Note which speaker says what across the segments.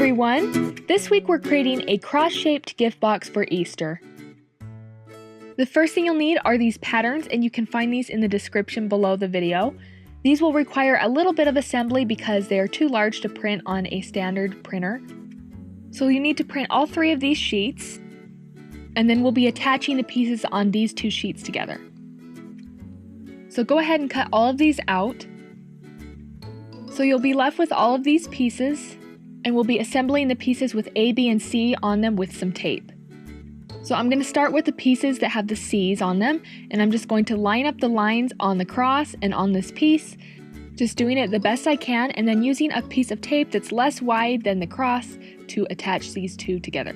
Speaker 1: everyone! This week we're creating a cross-shaped gift box for Easter. The first thing you'll need are these patterns, and you can find these in the description below the video. These will require a little bit of assembly because they are too large to print on a standard printer. So you need to print all 3 of these sheets, and then we'll be attaching the pieces on these 2 sheets together. So go ahead and cut all of these out. So you'll be left with all of these pieces, and we'll be assembling the pieces with A, B, and C on them with some tape. So I'm going to start with the pieces that have the C's on them, and I'm just going to line up the lines on the cross and on this piece, just doing it the best I can, and then using a piece of tape that's less wide than the cross to attach these 2 together.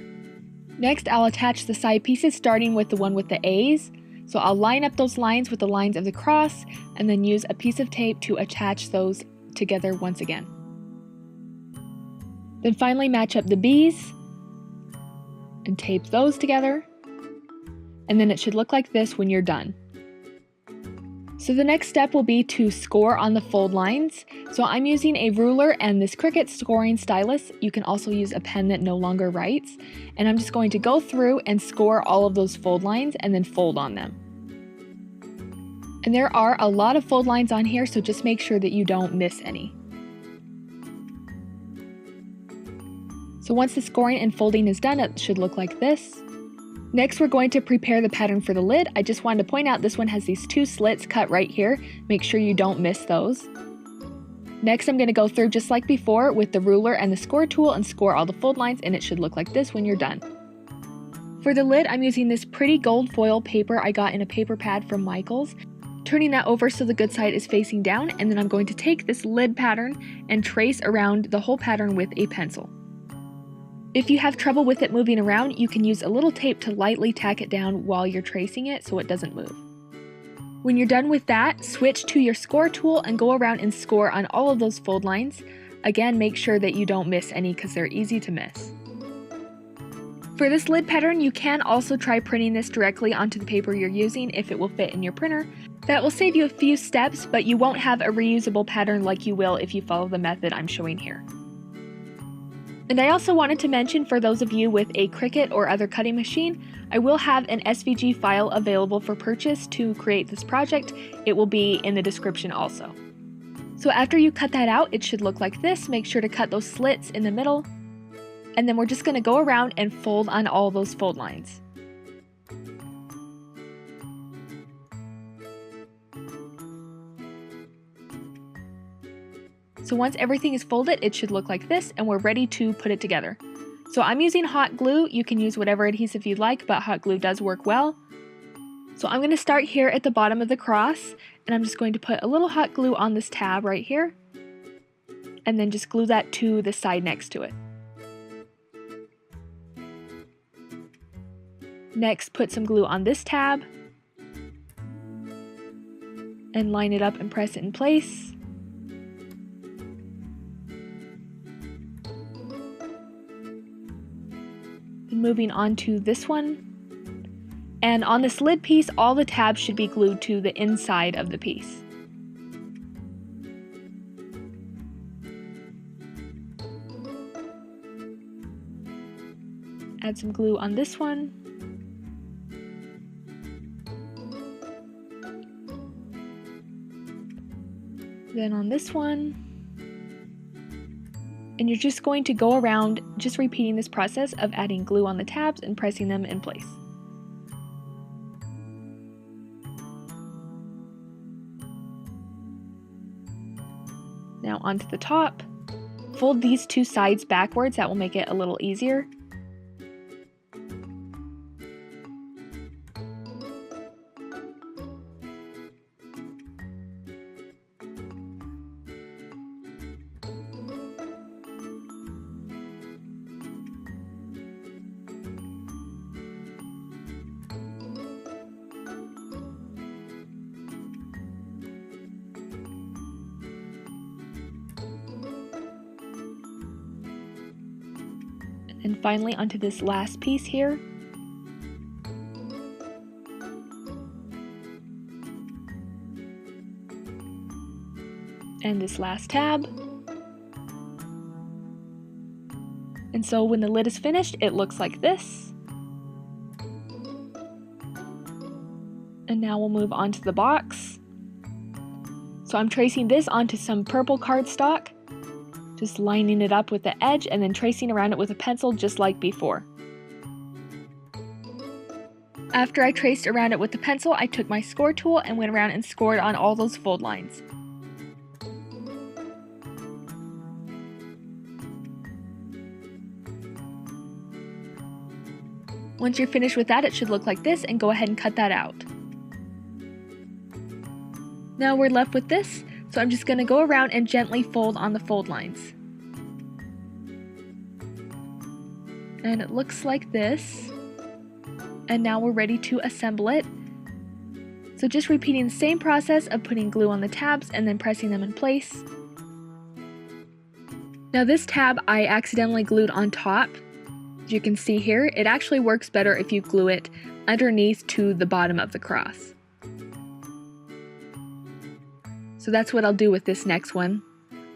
Speaker 1: Next, I'll attach the side pieces starting with the one with the A's. So I'll line up those lines with the lines of the cross, and then use a piece of tape to attach those together once again. Then finally match up the B's and tape those together, and then it should look like this when you're done. So the next step will be to score on the fold lines. So I'm using a ruler and this Cricut scoring stylus. You can also use a pen that no longer writes, and I'm just going to go through and score all of those fold lines and then fold on them. And there are a lot of fold lines on here, so just make sure that you don't miss any. So once the scoring and folding is done, it should look like this. Next, we're going to prepare the pattern for the lid. I just wanted to point out this one has these 2 slits cut right here. Make sure you don't miss those. Next, I'm going to go through just like before with the ruler and the score tool and score all the fold lines, and it should look like this when you're done. For the lid, I'm using this pretty gold foil paper I got in a paper pad from Michaels. Turning that over so the good side is facing down, and then I'm going to take this lid pattern and trace around the whole pattern with a pencil. If you have trouble with it moving around, you can use a little tape to lightly tack it down while you're tracing it so it doesn't move. When you're done with that, switch to your score tool and go around and score on all of those fold lines. Again, make sure that you don't miss any because they're easy to miss. For this lid pattern, you can also try printing this directly onto the paper you're using if it will fit in your printer. That will save you a few steps, but you won't have a reusable pattern like you will if you follow the method I'm showing here. And I also wanted to mention, for those of you with a Cricut or other cutting machine, I will have an SVG file available for purchase to create this project. It will be in the description also. So after you cut that out, it should look like this. Make sure to cut those slits in the middle. And then we're just going to go around and fold on all those fold lines. So once everything is folded, it should look like this, and we're ready to put it together. So I'm using hot glue. You can use whatever adhesive you'd like, but hot glue does work well. So I'm going to start here at the bottom of the cross, and I'm just going to put a little hot glue on this tab right here, and then just glue that to the side next to it. Next, put some glue on this tab, and line it up and press it in place. Moving on to this one, and on this lid piece, all the tabs should be glued to the inside of the piece. Add some glue on this one, then on this one. And you're just going to go around just repeating this process of adding glue on the tabs and pressing them in place. Now onto the top. Fold these 2 sides backwards. That will make it a little easier. And finally onto this last piece here. And this last tab. And so when the lid is finished, it looks like this. And now we'll move on to the box. So I'm tracing this onto some purple cardstock, just lining it up with the edge and then tracing around it with a pencil just like before. After I traced around it with the pencil, I took my score tool and went around and scored on all those fold lines. Once you're finished with that, it should look like this, and go ahead and cut that out. Now we're left with this, so I'm just going to go around and gently fold on the fold lines. And it looks like this. And now we're ready to assemble it. So just repeating the same process of putting glue on the tabs and then pressing them in place. Now this tab I accidentally glued on top. As you can see here, it actually works better if you glue it underneath to the bottom of the cross. So that's what I'll do with this next one.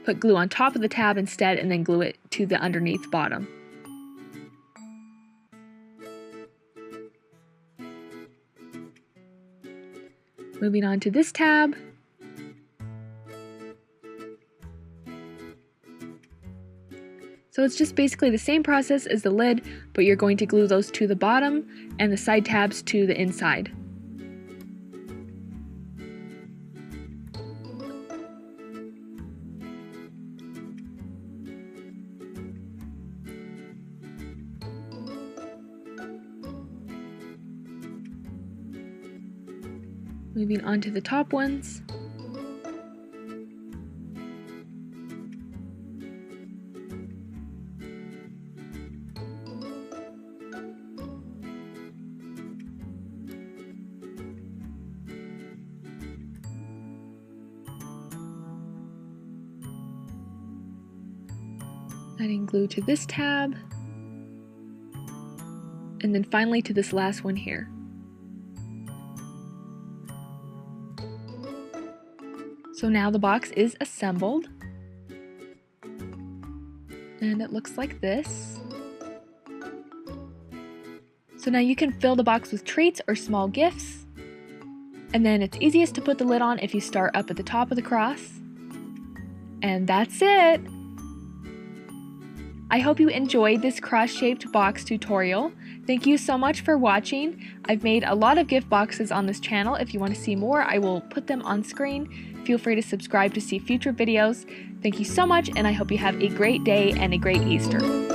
Speaker 1: Put glue on top of the tab instead and then glue it to the underneath bottom. Moving on to this tab. So it's just basically the same process as the lid, but you're going to glue those to the bottom and the side tabs to the inside. Moving on to the top ones. Adding glue to this tab. And then finally to this last one here. So now the box is assembled, and it looks like this. So now you can fill the box with treats or small gifts, and then it's easiest to put the lid on if you start up at the top of the cross. And that's it! I hope you enjoyed this cross-shaped box tutorial. Thank you so much for watching. I've made a lot of gift boxes on this channel. If you want to see more, I will put them on screen. Feel free to subscribe to see future videos. Thank you so much, and I hope you have a great day and a great Easter.